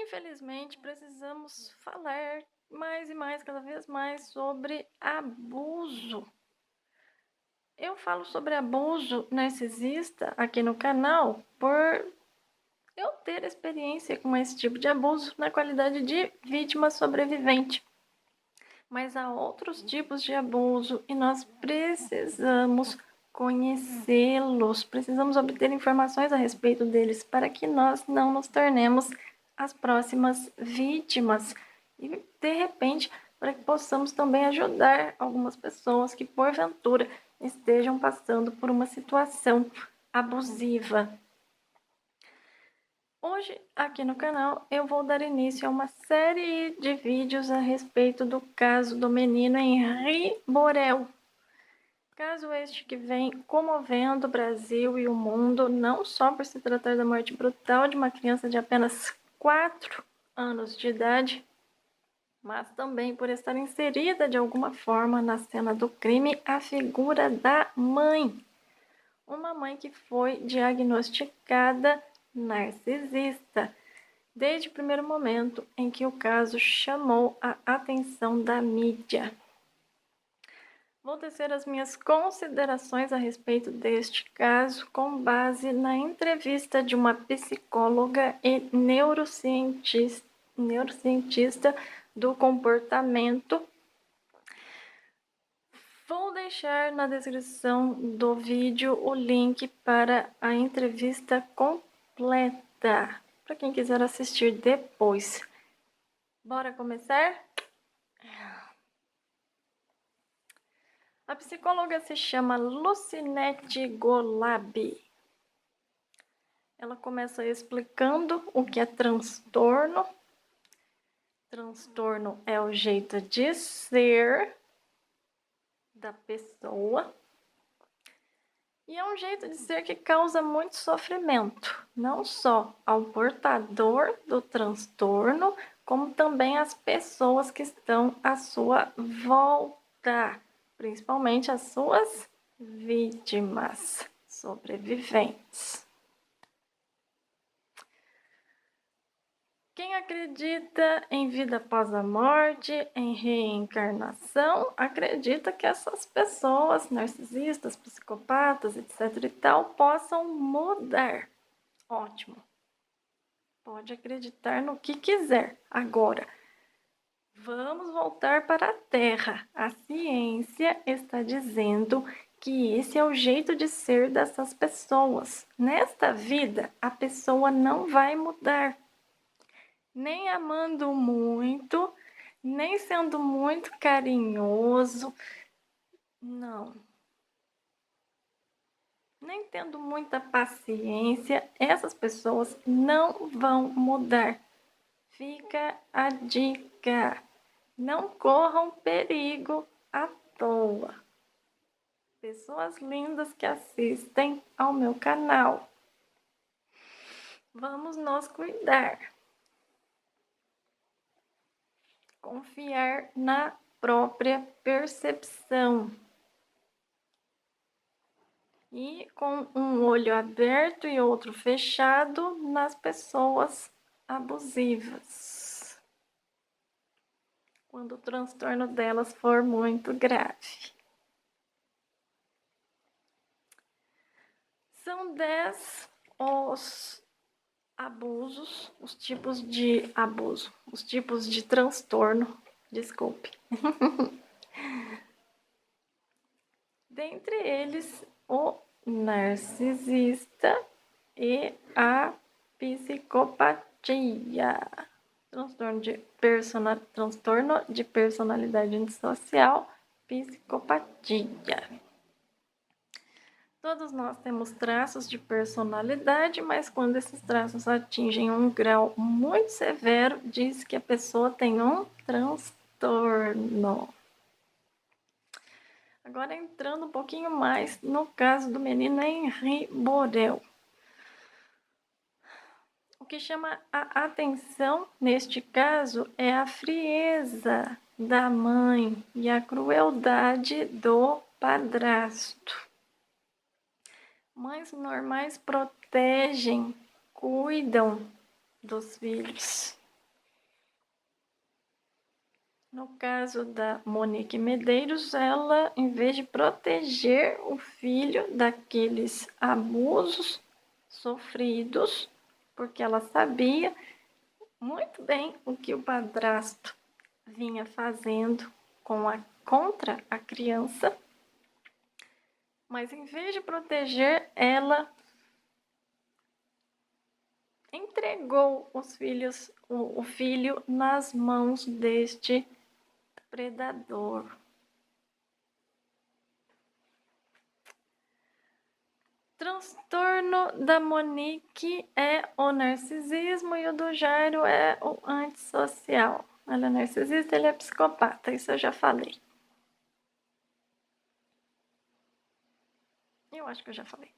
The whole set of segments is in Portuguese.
Infelizmente, precisamos falar mais e mais, cada vez mais, sobre abuso. Eu falo sobre abuso narcisista aqui no canal por eu ter experiência com esse tipo de abuso na qualidade de vítima sobrevivente. Mas há outros tipos de abuso e nós precisamos conhecê-los, precisamos obter informações a respeito deles para que nós não nos tornemos as próximas vítimas e, de repente, para que possamos também ajudar algumas pessoas que, porventura, estejam passando por uma situação abusiva. Hoje, aqui no canal, eu vou dar início a uma série de vídeos a respeito do caso do menino Henri Borel. Caso este que vem comovendo o Brasil e o mundo, não só por se tratar da morte brutal de uma criança de apenas 4 anos de idade, mas também por estar inserida de alguma forma na cena do crime a figura da mãe. Uma mãe que foi diagnosticada narcisista, desde o primeiro momento em que o caso chamou a atenção da mídia. Vou tecer as minhas considerações a respeito deste caso com base na entrevista de uma psicóloga e neurocientista do comportamento. Vou deixar na descrição do vídeo o link para a entrevista completa, para quem quiser assistir depois. Bora começar? A psicóloga se chama Lucinete Golabi. Ela começa explicando o que é transtorno. Transtorno é o jeito de ser da pessoa. E é um jeito de ser que causa muito sofrimento, não só ao portador do transtorno, como também às pessoas que estão à sua volta, principalmente as suas vítimas sobreviventes. Quem acredita em vida após a morte, em reencarnação, acredita que essas pessoas narcisistas, psicopatas, etc. e tal, possam mudar. Ótimo. Pode acreditar no que quiser. Agora, vamos voltar para a Terra. A ciência está dizendo que esse é o jeito de ser dessas pessoas. Nesta vida, a pessoa não vai mudar. Nem amando muito, nem sendo muito carinhoso, não. Nem tendo muita paciência, essas pessoas não vão mudar. Fica a dica. Não corram perigo à toa. Pessoas lindas que assistem ao meu canal. Vamos nos cuidar. Confiar na própria percepção. E com um olho aberto e outro fechado nas pessoas abusivas. Quando o transtorno delas for muito grave. São 10 os abusos, os tipos de abuso, os tipos de transtorno, desculpe. Dentre eles, o narcisista e a psicopatia. Transtorno de personalidade antissocial, psicopatia. Todos nós temos traços de personalidade, mas quando esses traços atingem um grau muito severo, diz que a pessoa tem um transtorno. Agora entrando um pouquinho mais no caso do menino Henri Borel. O que chama a atenção neste caso é a frieza da mãe e a crueldade do padrasto. Mães normais protegem, cuidam dos filhos. No caso da Monique Medeiros, ela, em vez de proteger o filho daqueles abusos sofridos, porque ela sabia muito bem o que o padrasto vinha fazendo contra a criança, mas em vez de proteger, ela entregou o filho nas mãos deste predador. Transtorno da Monique é o narcisismo e o do Jairo é o antissocial. Ela é narcisista, ele é psicopata, isso eu já falei. Eu acho que eu já falei.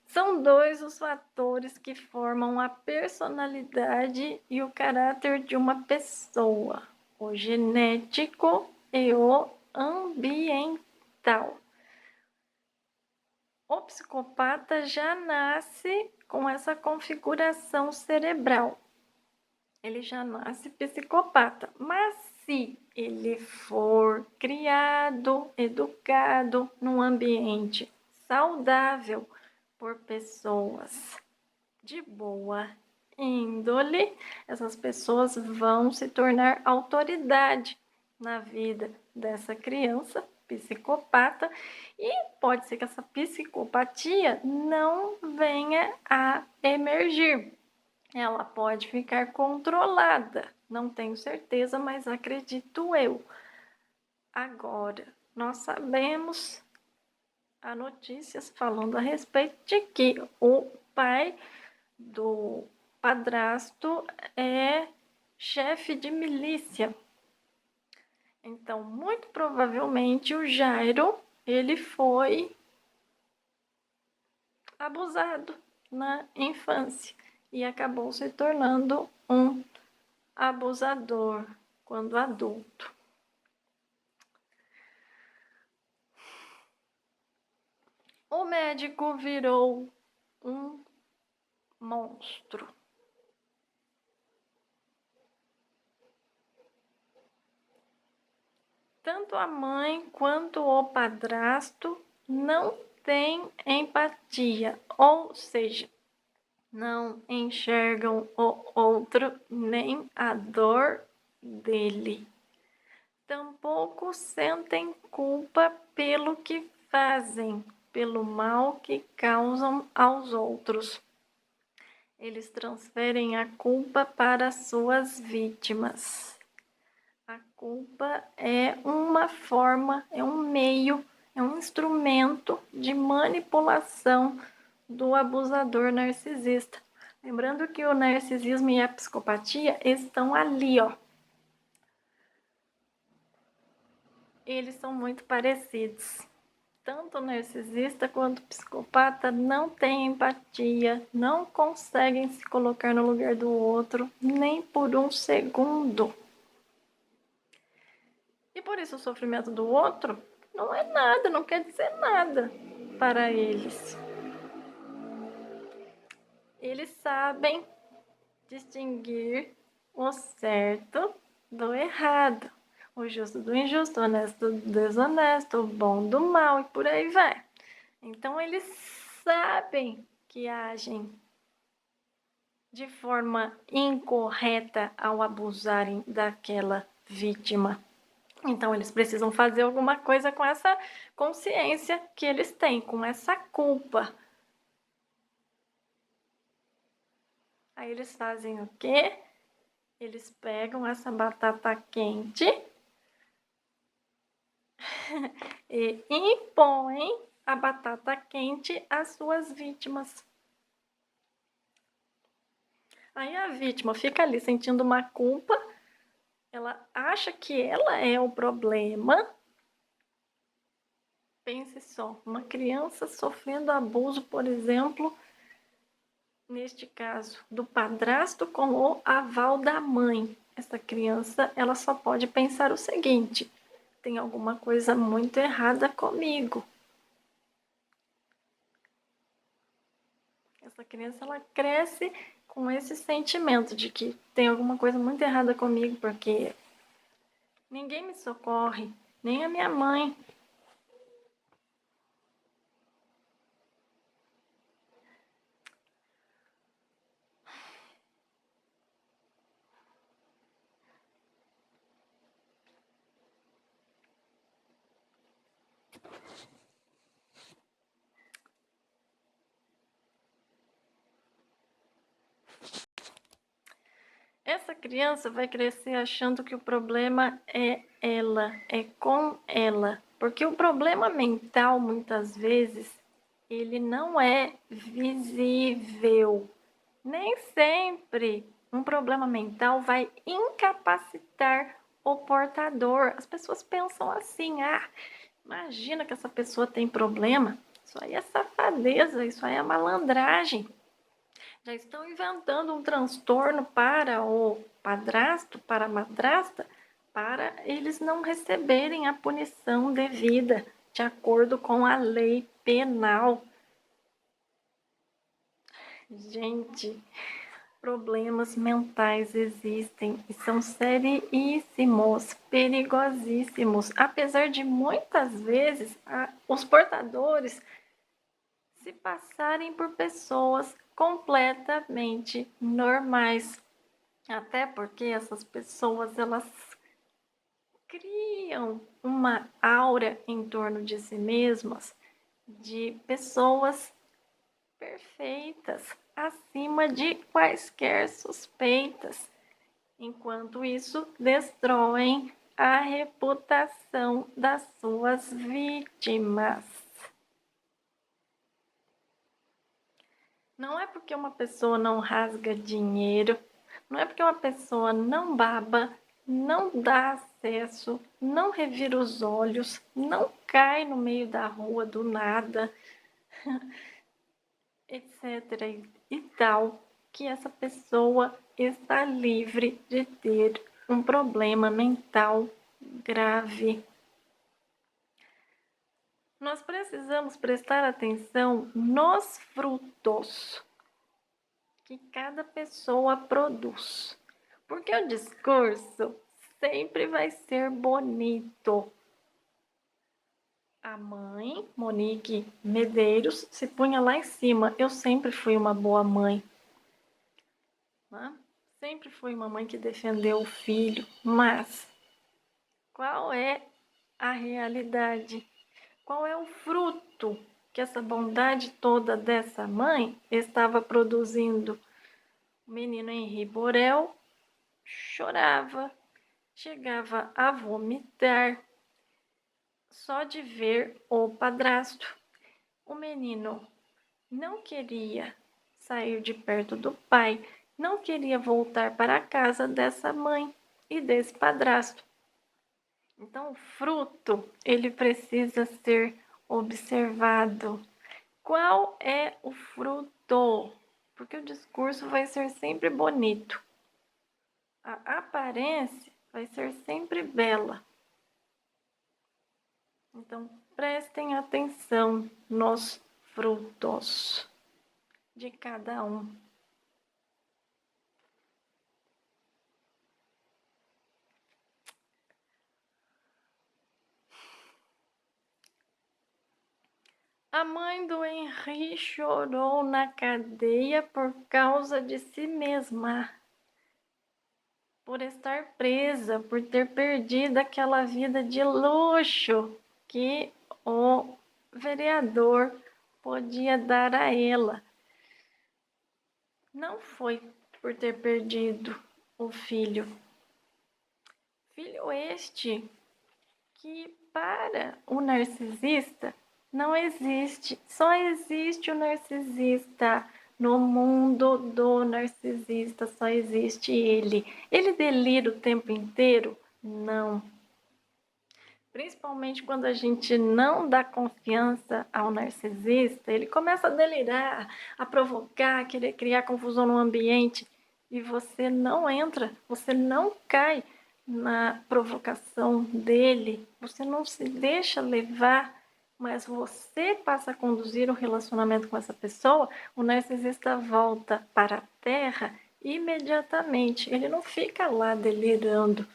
São dois os fatores que formam a personalidade e o caráter de uma pessoa: o genético e o ambiental. O psicopata já nasce com essa configuração cerebral. Ele já nasce psicopata, mas se ele for criado, educado num ambiente saudável por pessoas de boa índole, essas pessoas vão se tornar autoridade na vida dessa criança psicopata e pode ser que essa psicopatia não venha a emergir. Ela pode ficar controlada, não tenho certeza, mas acredito eu. Agora, nós sabemos há notícias falando a respeito de que o pai do padrasto é chefe de milícia. Então, muito provavelmente o Jairo, ele foi abusado na infância e acabou se tornando um abusador quando adulto. O médico virou um monstro. Tanto a mãe quanto o padrasto não têm empatia, ou seja, não enxergam o outro nem a dor dele. Tampouco sentem culpa pelo que fazem, pelo mal que causam aos outros. Eles transferem a culpa para suas vítimas. A culpa é uma forma, é um meio, é um instrumento de manipulação do abusador narcisista. Lembrando que o narcisismo e a psicopatia estão ali, ó. Eles são muito parecidos. Tanto o narcisista quanto o psicopata não têm empatia, não conseguem se colocar no lugar do outro, nem por um segundo. E por isso o sofrimento do outro não é nada, não quer dizer nada para eles. Eles sabem distinguir o certo do errado, o justo do injusto, o honesto do desonesto, o bom do mal e por aí vai. Então eles sabem que agem de forma incorreta ao abusarem daquela vítima. Então eles precisam fazer alguma coisa com essa consciência que eles têm, com essa culpa. Aí eles fazem o quê? Eles pegam essa batata quente e impõem a batata quente às suas vítimas. Aí a vítima fica ali sentindo uma culpa, ela acha que ela é o problema. Pense só, uma criança sofrendo abuso, por exemplo, neste caso, do padrasto com o aval da mãe. Essa criança, ela só pode pensar o seguinte: tem alguma coisa muito errada comigo. Essa criança, ela cresce com esse sentimento de que tem alguma coisa muito errada comigo, porque Ninguém me socorre, nem a minha mãe. Essa criança vai crescer achando que o problema é ela, é com ela. Porque o problema mental, muitas vezes, ele não é visível. Nem sempre um problema mental vai incapacitar o portador. As pessoas pensam assim: imagina que essa pessoa tem problema. Isso aí é safadeza, isso aí é malandragem. Já estão inventando um transtorno para o padrasto, para a madrasta, para eles não receberem a punição devida, de acordo com a lei penal. Gente, problemas mentais existem e são seríssimos, perigosíssimos, apesar de muitas vezes os portadores se passarem por pessoas completamente normais. Até porque essas pessoas, elas criam uma aura em torno de si mesmas de pessoas perfeitas, acima de quaisquer suspeitas. Enquanto isso, destroem a reputação das suas vítimas. Não é porque uma pessoa não rasga dinheiro, não é porque uma pessoa não baba, não dá acesso, não revira os olhos, não cai no meio da rua do nada, etc. e tal, que essa pessoa está livre de ter um problema mental grave. Nós precisamos prestar atenção nos frutos que cada pessoa produz, porque o discurso sempre vai ser bonito. A mãe, Monique Medeiros, se punha lá em cima: eu sempre fui uma boa mãe. Sempre fui uma mãe que defendeu o filho, mas qual é a realidade? Qual é o fruto que essa bondade toda dessa mãe estava produzindo? O menino Henri Borel chorava, chegava a vomitar só de ver o padrasto. O menino não queria sair de perto do pai, não queria voltar para a casa dessa mãe e desse padrasto. Então, o fruto, ele precisa ser observado. Qual é o fruto? Porque o discurso vai ser sempre bonito. A aparência vai ser sempre bela. Então, prestem atenção nos frutos de cada um. A mãe do Henri chorou na cadeia por causa de si mesma, por estar presa, por ter perdido aquela vida de luxo que o vereador podia dar a ela. Não foi por ter perdido o filho. Filho este que para o narcisista não existe, só existe o narcisista. No mundo do narcisista só existe ele. Ele delira o tempo inteiro? Não. Principalmente quando a gente não dá confiança ao narcisista, ele começa a delirar, a provocar, a querer criar confusão no ambiente e você não entra, você não cai na provocação dele, você não se deixa levar, mas você passa a conduzir o relacionamento com essa pessoa, o narcisista volta para a terra imediatamente, ele não fica lá delirando.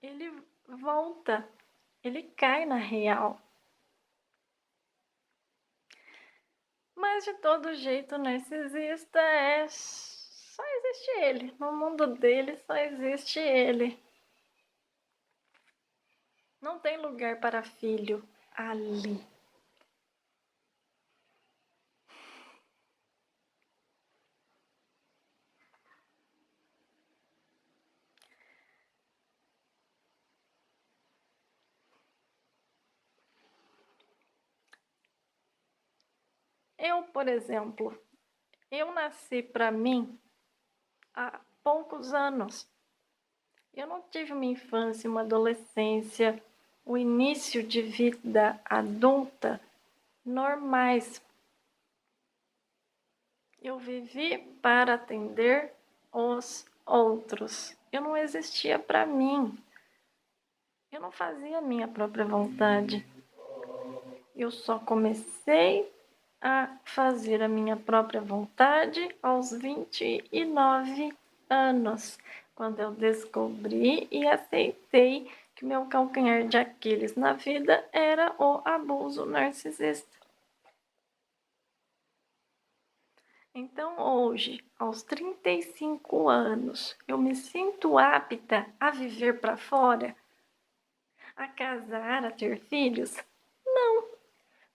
ele volta, ele cai na real. Mas de todo jeito, o narcisista só existe ele. No mundo dele só existe ele. Não tem lugar para filho ali. Eu, por exemplo, eu nasci para mim há poucos anos. Eu não tive uma infância, uma adolescência, o início de vida adulta normais. Eu vivi para atender os outros. Eu não existia para mim. Eu não fazia a minha própria vontade. Eu só comecei a fazer a minha própria vontade aos 29 anos, quando eu descobri e aceitei que meu calcanhar de Aquiles na vida era o abuso narcisista. Então, hoje, aos 35 anos, eu me sinto apta a viver para fora, a casar, a ter filhos? Não.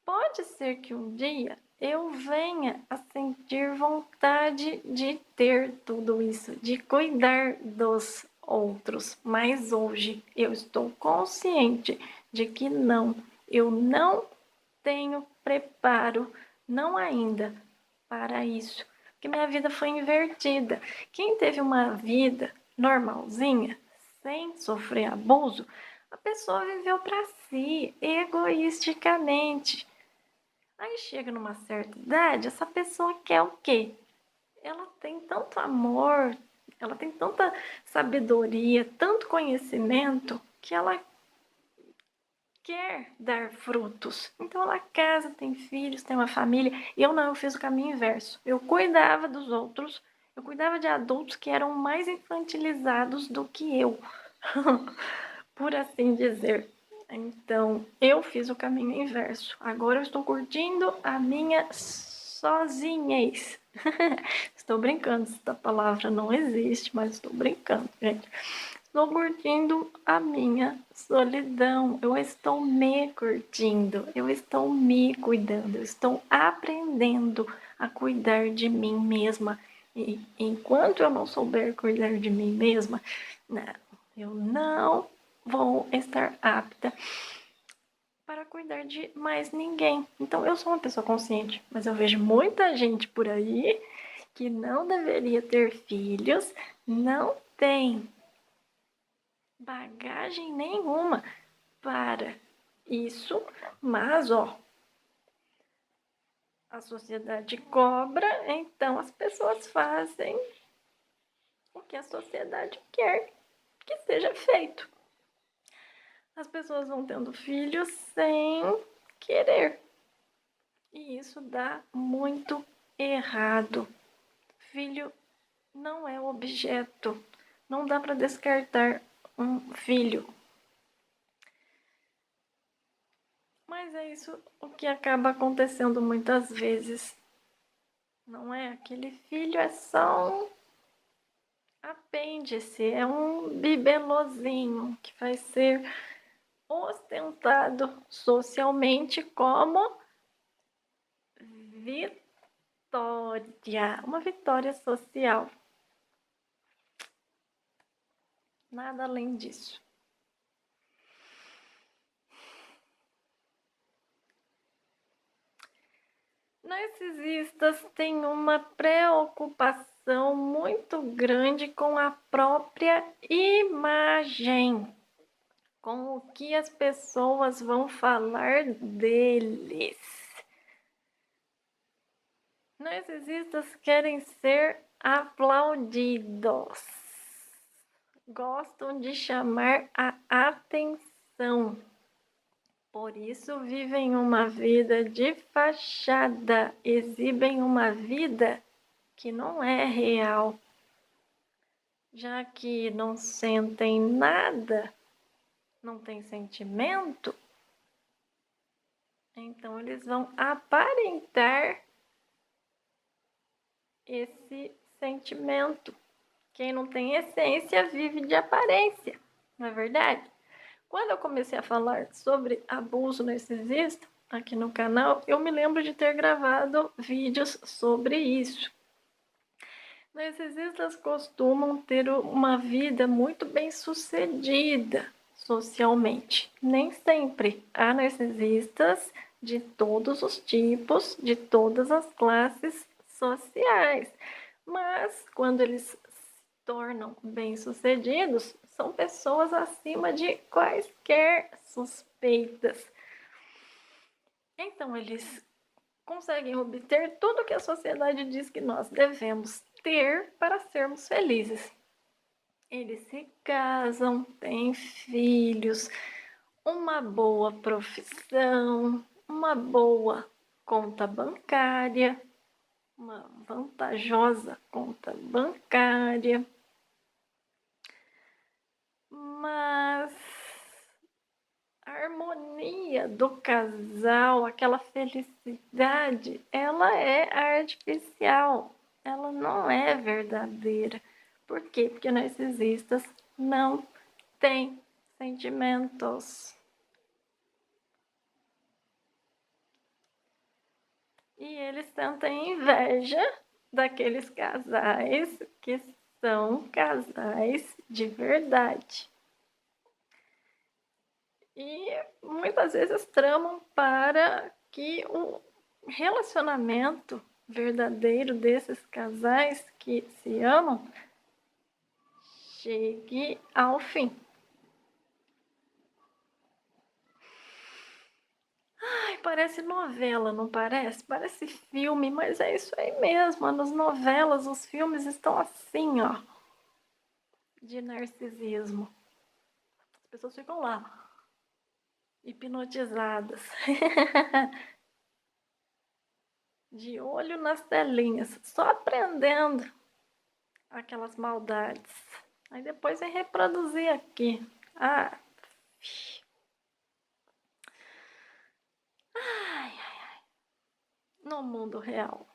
Pode ser que um dia eu venha a sentir vontade de ter tudo isso, de cuidar dos outros, mas hoje eu estou consciente de que não, eu não tenho preparo, não ainda, para isso, porque minha vida foi invertida. Quem teve uma vida normalzinha, sem sofrer abuso, a pessoa viveu para si, egoisticamente. Aí chega numa certa idade, essa pessoa quer o quê? Ela tem tanto amor, ela tem tanta sabedoria, tanto conhecimento, que ela quer dar frutos. Então ela casa, tem filhos, tem uma família. Eu não, eu fiz o caminho inverso. Eu cuidava dos outros, eu cuidava de adultos que eram mais infantilizados do que eu, por assim dizer. Então, eu fiz o caminho inverso. Agora eu estou curtindo a minha sozinhez. Estou brincando, essa palavra não existe, mas estou brincando, gente. Estou curtindo a minha solidão. Eu estou me curtindo. Eu estou me cuidando. Eu estou aprendendo a cuidar de mim mesma. E enquanto eu não souber cuidar de mim mesma, não, eu não vou estar apta para cuidar de mais ninguém. Então, eu sou uma pessoa consciente, mas eu vejo muita gente por aí que não deveria ter filhos, não tem bagagem nenhuma para isso, mas a sociedade cobra, então as pessoas fazem o que a sociedade quer que seja feito. As pessoas vão tendo filhos sem querer. E isso dá muito errado. Filho não é objeto. Não dá para descartar um filho. Mas é isso o que acaba acontecendo muitas vezes. Não é? Aquele filho é só um apêndice, é um bibelozinho que vai ser ostentado socialmente como vitória, uma vitória social. Nada além disso. Narcisistas têm uma preocupação muito grande com a própria imagem, com o que as pessoas vão falar deles. Narcisistas querem ser aplaudidos, gostam de chamar a atenção. Por isso vivem uma vida de fachada, exibem uma vida que não é real, já que não sentem nada não tem sentimento, então eles vão aparentar esse sentimento. Quem não tem essência vive de aparência, não é verdade? Quando eu comecei a falar sobre abuso narcisista aqui no canal, eu me lembro de ter gravado vídeos sobre isso. Narcisistas costumam ter uma vida muito bem sucedida socialmente. Nem sempre há narcisistas de todos os tipos, de todas as classes sociais. Mas quando eles se tornam bem-sucedidos, são pessoas acima de quaisquer suspeitas. Então eles conseguem obter tudo que a sociedade diz que nós devemos ter para sermos felizes. Eles se casam, têm filhos, uma boa profissão, uma boa conta bancária, uma vantajosa conta bancária. Mas a harmonia do casal, aquela felicidade, ela é artificial, ela não é verdadeira. Por quê? Porque narcisistas não têm sentimentos. E eles sentem inveja daqueles casais que são casais de verdade. E muitas vezes tramam para que o relacionamento verdadeiro desses casais que se amam chegue ao fim. Ai, parece novela, não parece? Parece filme, mas é isso aí mesmo. Nas novelas, os filmes estão assim, ó, de narcisismo. As pessoas ficam lá, hipnotizadas, de olho nas telinhas, só aprendendo aquelas maldades. Aí depois é reproduzir aqui. Ah, ai, no mundo real.